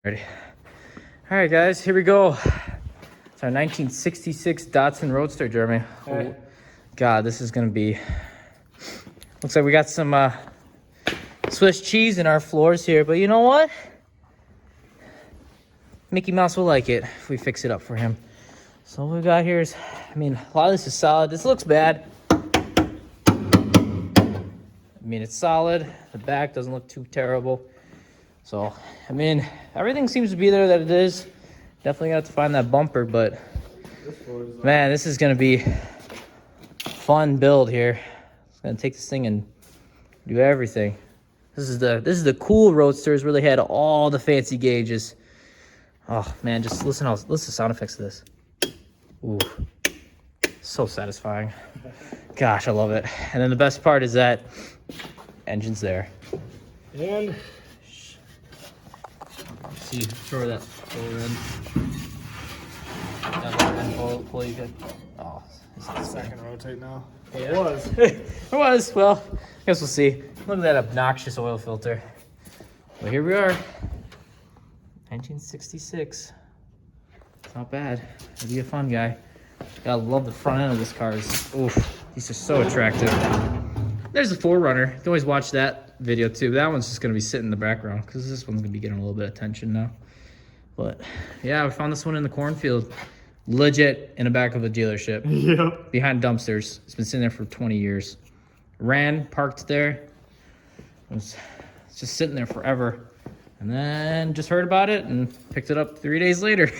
Ready? All right, guys, here we go. It's our 1966 Datsun Roadster, Jeremy. Oh, God, this is gonna be. Looks like we got some Swiss cheese in our floors here, but you know what? Mickey Mouse will like it if we fix it up for him. So what we got here is, I mean, a lot of this is solid. This looks bad. I mean, it's solid. The back doesn't look too terrible. So, I mean, everything seems to be there that it is. Definitely got to find that bumper, but man, this is gonna be a fun build here. It's gonna take this thing and do everything. This is the cool Roadsters where they had all the fancy gauges. Oh man, just listen to sound effects of this. Ooh, so satisfying. Gosh, I love it. And then the best part is that engine's there. And See, throw that pull in. Pull you good. Oh, second rotate now. Yeah. It was. It was. Well, I guess we'll see. Look at that obnoxious oil filter. But here we are. 1966. It's not bad. It'll be a fun guy. Gotta love the front end of this car. Oof, these are so attractive. There's the 4Runner. You can always watch that video too. That one's just gonna be sitting in the background because this one's gonna be getting a little bit of attention now. But yeah, we found this one in the cornfield. Legit in the back of a dealership. Yep. Behind dumpsters. It's been sitting there for 20 years. Ran, parked there. It's just sitting there forever. And then just heard about it and picked it up 3 days later.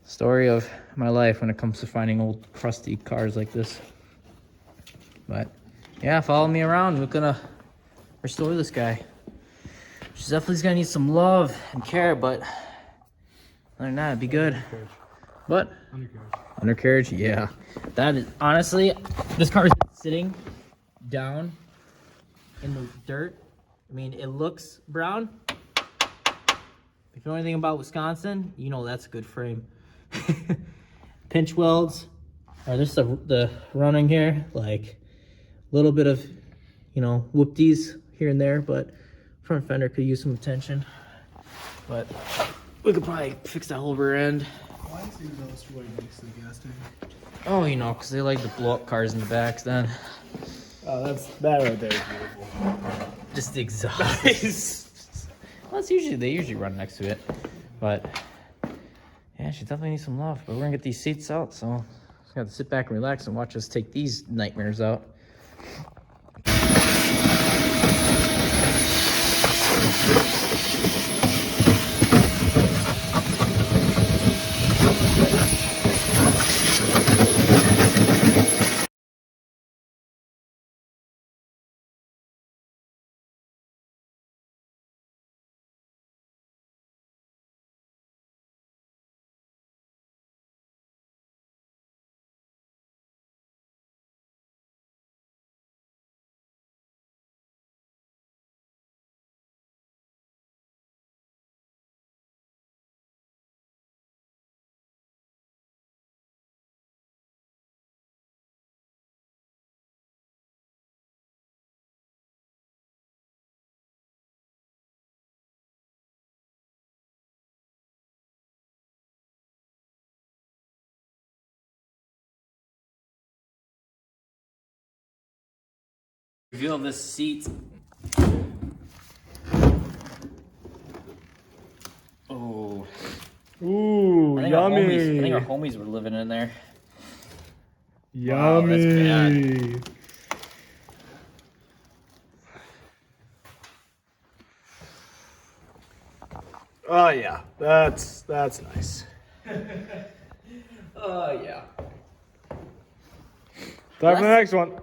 Story of my life when it comes to finding old crusty cars like this. But yeah, follow me around. We're gonna restore this guy. She's definitely gonna need some love and care, but other than that, it'd be good. What? Undercarriage, yeah. That is, honestly, this car is sitting down in the dirt. I mean, it looks brown. If you know anything about Wisconsin, you know that's a good frame. Pinch welds. Or this the running here, like a little bit of, you know, whoopties here and there, but front fender could use some attention. But we could probably fix that whole rear end. Why is those right next to the gas tank? Oh, you know, because they like to blow up cars in the backs then. Oh, that right there is beautiful. Just the exhaust. Well, they usually run next to it. But yeah, she definitely needs some love. But we're gonna get these seats out, so just gotta sit back and relax and watch us take these nightmares out. Reveal this seat. Oh. Ooh, I yummy. think our homies were living in there. Yummy. Wow, that's bad. Oh yeah, that's nice. Oh, yeah. Time for the next one.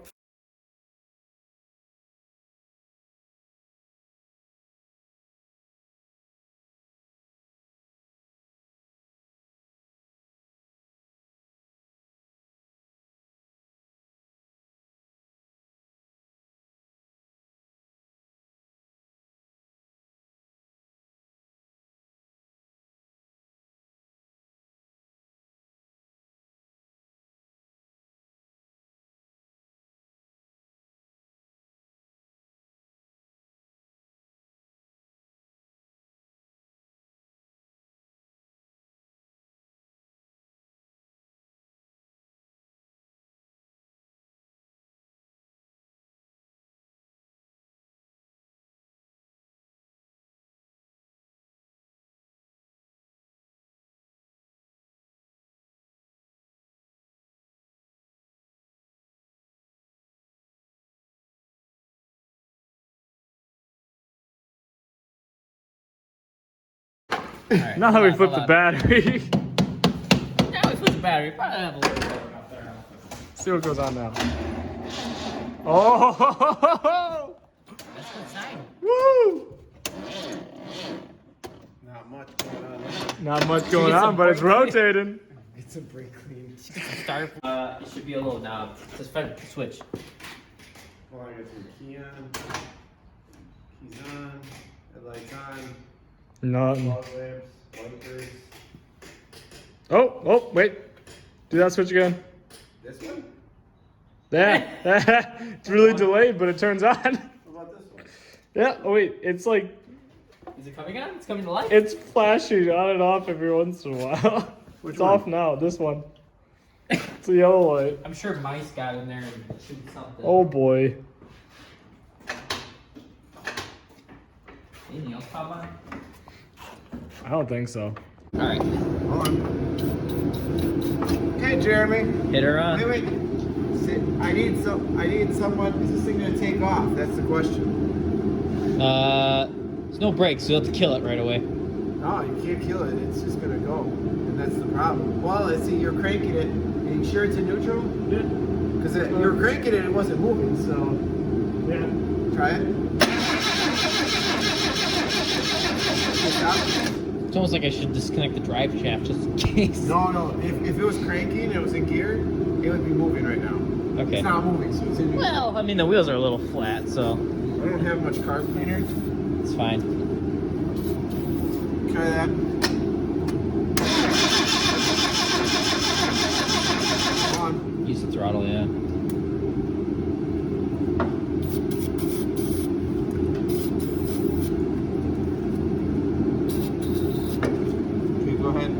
Alright, Now that we hold flipped the on. battery. Now we flip the battery. Probably have a little bit up there. See what goes on now. Oh! That's good sign. Woo! Not much going on there. Not much going get some on, but it's brake clean. rotating. It's a brake clean. Start. It should be a little knob. Just flip the switch. Well, I got some key on. Keys on. Headlights on. Nothing. Fog lamps. Wipers. Oh, wait. Do that switch again. This one? Yeah. It's really delayed, but it turns on. What about this one? Yeah, oh wait, it's like, Is it coming on? It's coming to life. it's flashing on and off every once in a while. Which It's one? off now, this one. It's a yellow light. I'm sure mice got in there and shoot something. Oh boy. Anything else pop on? I don't think so. All right. Hold on. Okay, Jeremy. Hit her on. Wait. I need someone. Is this thing gonna take off? That's the question. There's no brakes, so you'll have to kill it right away. No, you can't kill it. It's just gonna go, and that's the problem. Well, I see you're cranking it. Are you sure it's in neutral? Yeah. Because you were cranking it, it wasn't moving. So Yeah. try it. Stop. It's almost like I should disconnect the drive shaft just in case. No. If it was cranking and it was in gear, it would be moving right now. Okay. It's not moving, so it's in neutral. Well, I mean, the wheels are a little flat, so I don't have much carb cleaner. it's fine. Try that. Come on. Use the throttle, yeah. Okay, go ahead.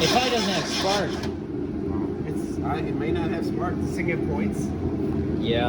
It probably doesn't have spark. It may not have spark. Does it get points? Yeah.